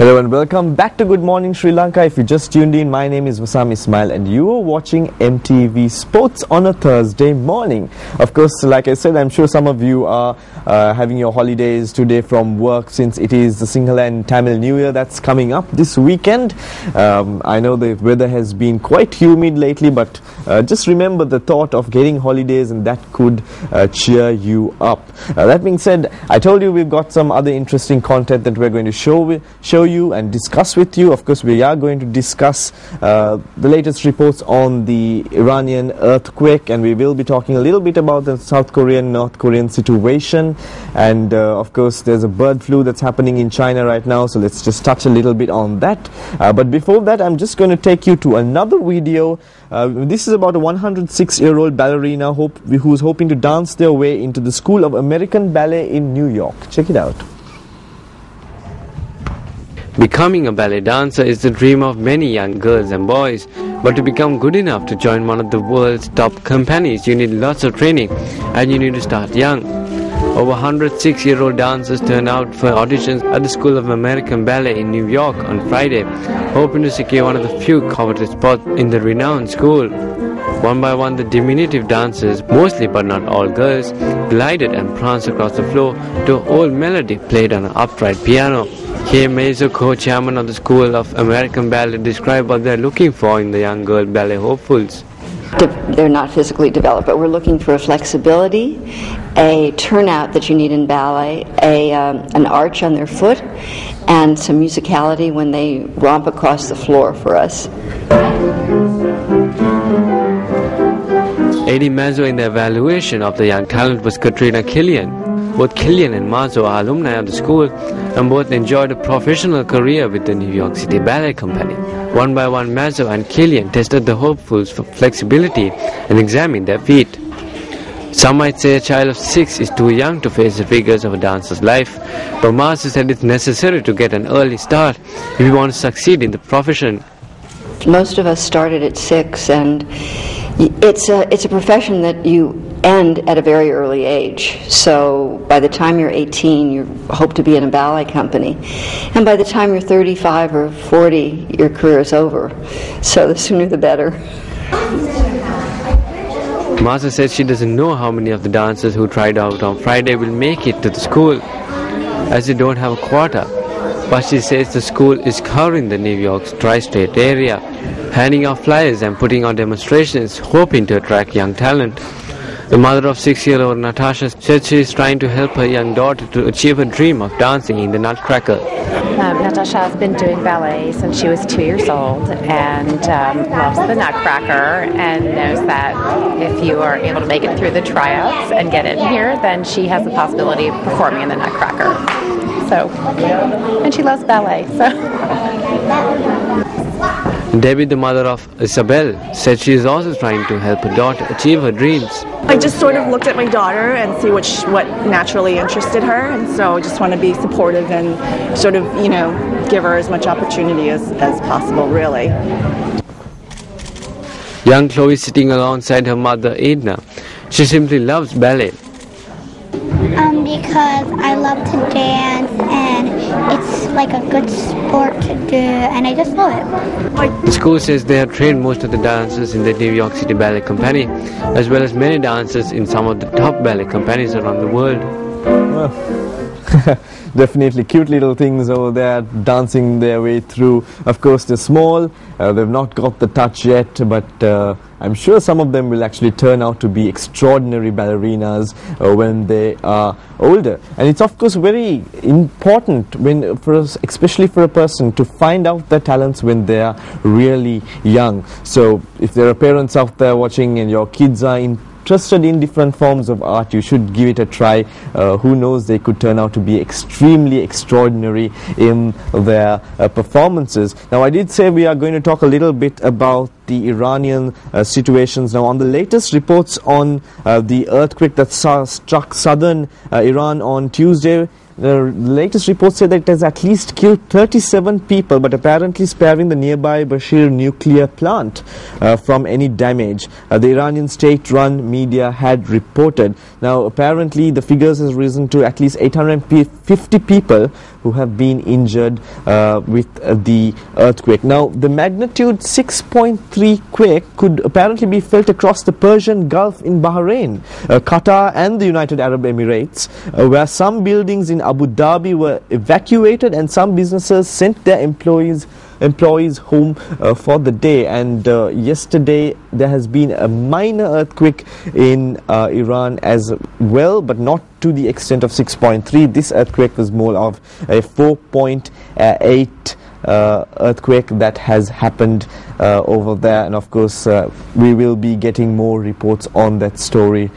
Hello and welcome back to Good Morning Sri Lanka. If you just tuned in, my name is Wasam Ismail and you are watching MTV Sports on a Thursday morning. Of course, like I said, I'm sure some of you are having your holidays today from work, since it is the Sinhala and Tamil New Year that's coming up this weekend. I know the weather has been quite humid lately, but just remember the thought of getting holidays, and that could cheer you up. That being said, I told you we've got some other interesting content that we're going to show you and discuss with you. Of course, we are going to discuss the latest reports on the Iranian earthquake, and we will be talking a little bit about the South Korean, North Korean situation, and of course there's a bird flu that's happening in China right now, so let's just touch a little bit on that. But before that, I'm just going to take you to another video. This is about a 106-year-old ballerina who's hoping to dance their way into the School of American Ballet in New York. Check it out. Becoming a ballet dancer is the dream of many young girls and boys, but to become good enough to join one of the world's top companies, you need lots of training and you need to start young. Over 106-year-old dancers turned out for auditions at the School of American Ballet in New York on Friday, hoping to secure one of the few coveted spots in the renowned school. One by one, the diminutive dancers, mostly but not all girls, glided and pranced across the floor to an old melody played on an upright piano. Kay Mazo, co-chairman of the School of American Ballet, described what they're looking for in the young girl ballet hopefuls. They're not physically developed, but we're looking for a flexibility, a turnout that you need in ballet, an arch on their foot, and some musicality when they romp across the floor for us. Aiding Mazo in the evaluation of the young talent was Katrina Killian. Both Killian and Mazo are alumni of the school, and both enjoyed a professional career with the New York City Ballet Company. One by one, Mazo and Killian tested the hopefuls for flexibility and examined their feet. Some might say a child of 6 is too young to face the rigors of a dancer's life, but Mazo said it's necessary to get an early start if you want to succeed in the profession. Most of us started at 6, and it's a profession that you end at a very early age. So by the time you're 18, you hope to be in a ballet company. And by the time you're 35 or 40, your career is over. So the sooner the better. Mazo says she doesn't know how many of the dancers who tried out on Friday will make it to the school, as they don't have a quota. But she says the school is covering the New York's tri-state area, handing out flyers and putting on demonstrations, hoping to attract young talent. The mother of 6-year-old Natasha said she is trying to help her young daughter to achieve her dream of dancing in the Nutcracker. Natasha has been doing ballet since she was 2 years old and loves the Nutcracker, and knows that if you are able to make it through the tryouts and get in here, then she has the possibility of performing in the Nutcracker. So, and she loves ballet, so. Debbie, the mother of Isabel, said she is also trying to help her daughter achieve her dreams. I just sort of looked at my daughter and see what naturally interested her, and so I just want to be supportive and sort of, give her as much opportunity as possible, really. Young Chloe sitting alongside her mother, Edna. She simply loves ballet. Because I love to dance, and it's like a good sport to do, and I just love it. The school says they have trained most of the dancers in the New York City Ballet Company, as well as many dancers in some of the top ballet companies around the world. Well, definitely cute little things over there, dancing their way through. Of course, they're small, they've not got the touch yet, but I'm sure some of them will actually turn out to be extraordinary ballerinas when they are older. And it's of course very important, especially for a person, to find out their talents when they are really young. So if there are parents out there watching and your kids are interested in different forms of art, you should give it a try. Who knows, they could turn out to be extremely extraordinary in their performances. Now, I did say we are going to talk a little bit about the Iranian situations. Now, on the latest reports on the earthquake that struck southern Iran on Tuesday, the latest reports say that it has at least killed 37 people, but apparently sparing the nearby Bashir nuclear plant from any damage. The Iranian state-run media had reported. Now, apparently the figures has risen to at least 850 people who have been injured with the earthquake. Now, the magnitude 6.3 quake could apparently be felt across the Persian Gulf in Bahrain, Qatar and the United Arab Emirates, where some buildings in Abu Dhabi were evacuated and some businesses sent their employees home for the day. And yesterday there has been a minor earthquake in Iran as well, but not to the extent of 6.3. This earthquake was more of a 4.8 earthquake that has happened over there, and of course we will be getting more reports on that story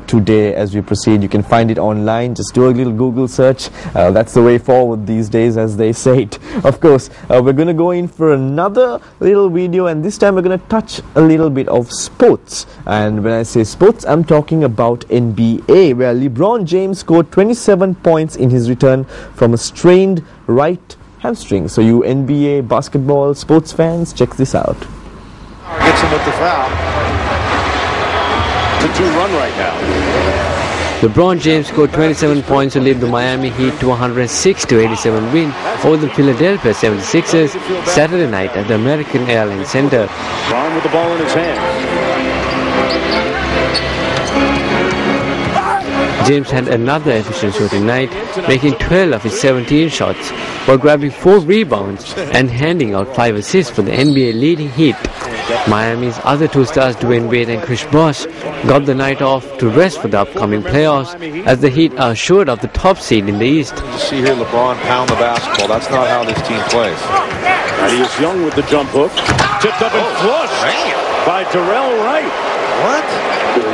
today as we proceed. You can find it online, just do a little Google search. That's the way forward these days, as they say it. Of course, we're going to go in for another little video, and this time we're going to touch a little bit of sports. And when I say sports, I'm talking about NBA, where LeBron James scored 27 points in his return from a strained right hamstring. So you NBA basketball sports fans, check this out. Gets him with the foul. It's a 2-run right now. LeBron James scored 27 points to lead the Miami Heat to a 106-87 win over the Philadelphia 76ers Saturday night at the American Airlines Center. LeBron with the ball in his hand. James had another efficient shooting night, making 12 of his 17 shots, while grabbing 4 rebounds and handing out 5 assists for the NBA leading Heat. Miami's other 2 stars, Dwayne Wade and Chris Bosh, got the night off to rest for the upcoming playoffs, as the Heat are assured of the top seed in the East. You see here LeBron pound the basketball. That's not how this team plays. Thaddeus Young with the jump hook. Tipped up and flushed by Darrell Wright. What?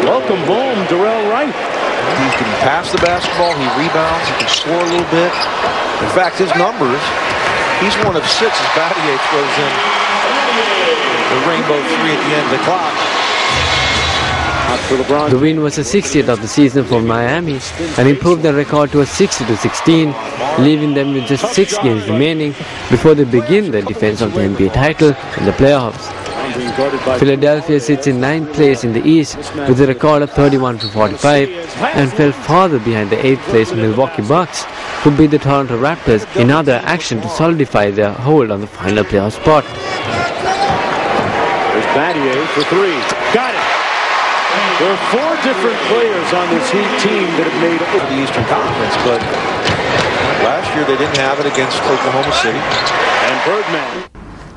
Welcome home, Darrell Wright. He can pass the basketball, he rebounds, he can score a little bit. In fact, his numbers, he's one of 6 as Battier throws in the rainbow 3 at the end of the clock. For LeBron. The win was the 60th of the season for Miami and improved their record to a 60-16, leaving them with just 6 games remaining before they begin their defense of the NBA title in the playoffs. Philadelphia sits in 9th place in the East with a record of 31-45 and fell farther behind the 8th place Milwaukee Bucks, who beat the Toronto Raptors in other action to solidify their hold on the final playoff spot. There's Battier for 3. Got it! There are 4 different players on this Heat team that have made it to the Eastern Conference, but last year they didn't have it against Oklahoma City. And Birdman.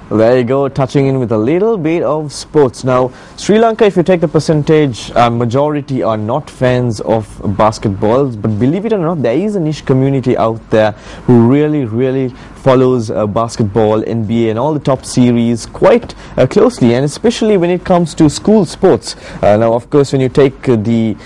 There you go, touching in with a little bit of sports. Now, Sri Lanka, if you take the percentage, majority are not fans of basketballs, but believe it or not, there is a niche community out there who really follows basketball, NBA and all the top series quite closely, and especially when it comes to school sports. Now, of course, when you take the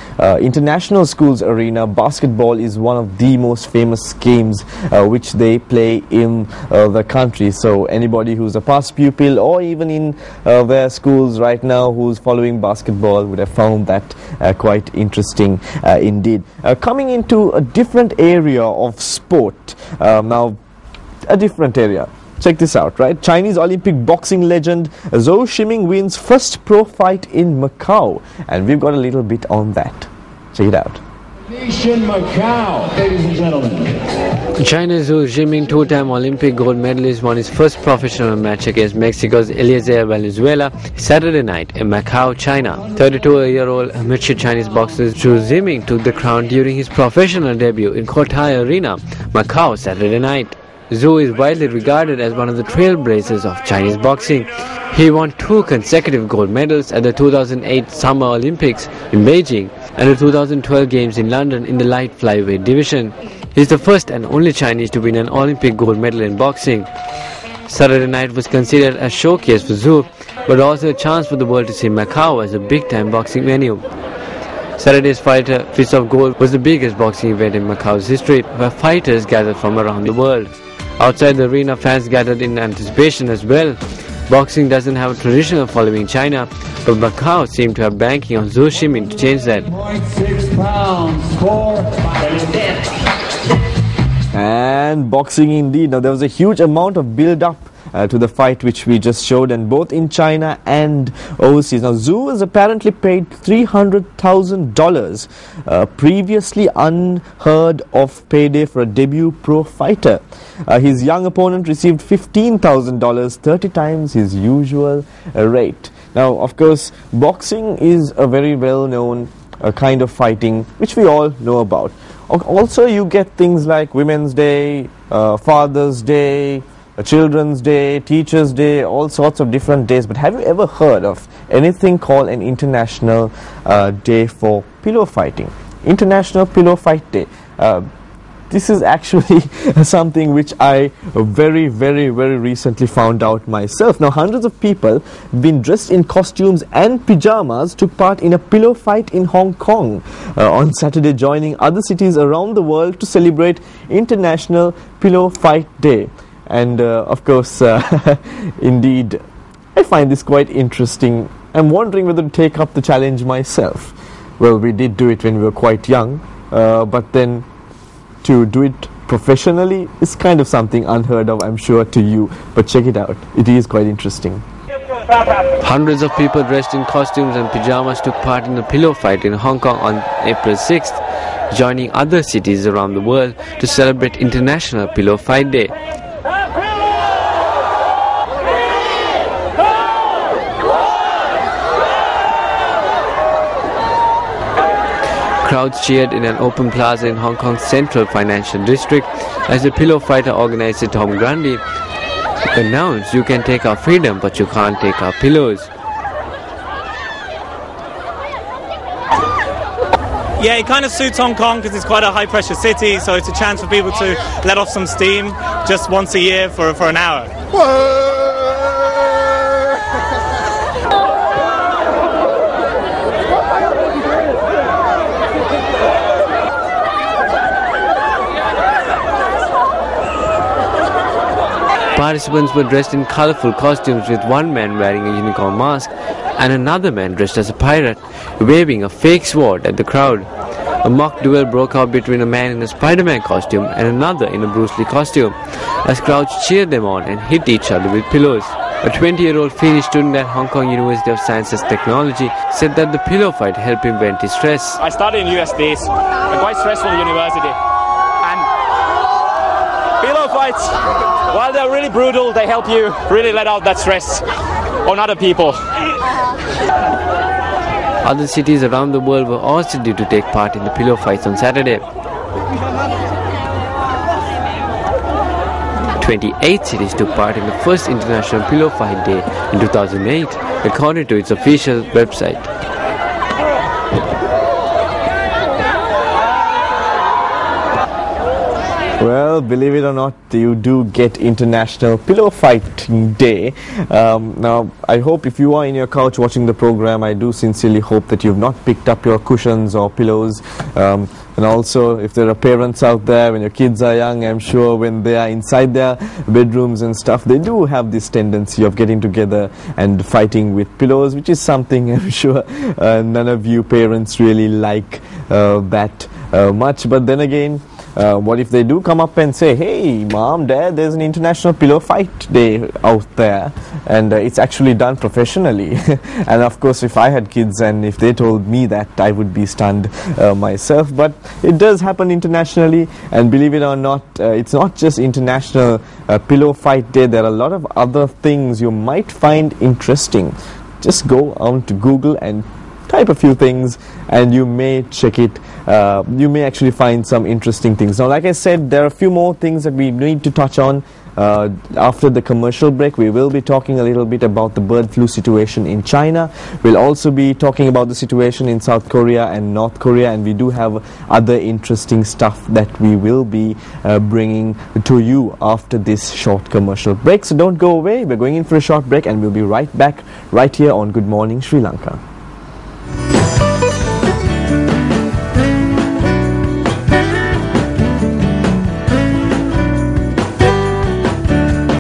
international schools arena, basketball is one of the most famous games which they play in the country. So anybody who's a past pupil or even in their schools right now who's following basketball would have found that quite interesting indeed. Coming into a different area of sport, now a different area. Check this out, right? Chinese Olympic boxing legend Zhou Shiming wins first pro fight in Macau, and we've got a little bit on that. Check it out. Nation Macau, ladies and gentlemen. China's Zhou Shiming, 2-time Olympic gold medalist, won his first professional match against Mexico's Eliezer Valenzuela Saturday night in Macau, China. 32-year-old amateur Chinese boxer Zhou Shiming took the crown during his professional debut in Cotai Arena, Macau, Saturday night. Zhou is widely regarded as one of the trailblazers of Chinese boxing. He won 2 consecutive gold medals at the 2008 Summer Olympics in Beijing and the 2012 Games in London in the light flyweight division. He is the first and only Chinese to win an Olympic gold medal in boxing. Saturday night was considered a showcase for Zhou, but also a chance for the world to see Macau as a big-time boxing venue. Saturday's Fighter Fist of Gold was the biggest boxing event in Macau's history, where fighters gathered from around the world. Outside the arena, fans gathered in anticipation as well. Boxing doesn't have a traditional following in China, but Macau seemed to have banking on Zhou Shiming to change that. 0.6 pounds for And boxing indeed. Now, there was a huge amount of build-up to the fight which we just showed, and both in China and overseas. Now, Zhu was apparently paid $300,000, previously unheard of payday for a debut pro fighter. His young opponent received $15,000, 30 times his usual rate. Now, of course, boxing is a very well-known kind of fighting which we all know about. Also, you get things like Women's Day, Father's Day, Children's Day, Teachers' Day, all sorts of different days. But have you ever heard of anything called an International Day for Pillow Fighting? International Pillow Fight Day. This is actually something which I very recently found out myself. Now, hundreds of people been dressed in costumes and pyjamas took part in a pillow fight in Hong Kong on Saturday, joining other cities around the world to celebrate International Pillow Fight Day. And of course, indeed, I find this quite interesting. I'm wondering whether to take up the challenge myself. Well, we did do it when we were quite young, but then to do it professionally is kind of something unheard of, I'm sure, to you. But check it out. It is quite interesting. Hundreds of people dressed in costumes and pyjamas took part in a pillow fight in Hong Kong on April 6th, joining other cities around the world to celebrate International Pillow Fight Day. Crowds cheered in an open plaza in Hong Kong's central financial district as the pillow fighter organizer Tom Grundy announced, "You can take our freedom, but you can't take our pillows." Yeah, it kind of suits Hong Kong because it's quite a high-pressure city, so it's a chance for people to let off some steam just once a year for an hour. Participants were dressed in colourful costumes, with one man wearing a unicorn mask and another man dressed as a pirate, waving a fake sword at the crowd. A mock duel broke out between a man in a Spider-Man costume and another in a Bruce Lee costume, as crowds cheered them on and hit each other with pillows. A 20-year-old Finnish student at Hong Kong University of Science and Technology said that the pillow fight helped him vent his stress. I studied in USD, a quite stressful university, and pillow fights, while they're really brutal, they help you really let out that stress on other people. Other cities around the world were also due to take part in the pillow fights on Saturday. 28 cities took part in the first International Pillow Fight Day in 2008, according to its official website. Well, believe it or not, you do get International Pillow Fighting Day. Now, I hope if you are in your couch watching the program, I do sincerely hope that you've not picked up your cushions or pillows. And also, if there are parents out there, when your kids are young, I'm sure when they are inside their bedrooms and stuff, they do have this tendency of getting together and fighting with pillows, which is something I'm sure none of you parents really like that much. But then again, what if they do come up and say, "Hey, Mom, Dad, there's an International Pillow Fight Day out there, and it's actually done professionally." And of course, if I had kids and if they told me that, I would be stunned myself. But it does happen internationally, and believe it or not, it's not just International Pillow Fight Day. There are a lot of other things you might find interesting. Just go on to Google and type a few things and you may check it. You may actually find some interesting things. Now, like I said, there are a few more things that we need to touch on. After the commercial break, we will be talking a little bit about the bird flu situation in China. We'll also be talking about the situation in South Korea and North Korea, and we do have other interesting stuff that we will be bringing to you after this short commercial break. So don't go away. We're going in for a short break and we'll be right back right here on Good Morning Sri Lanka.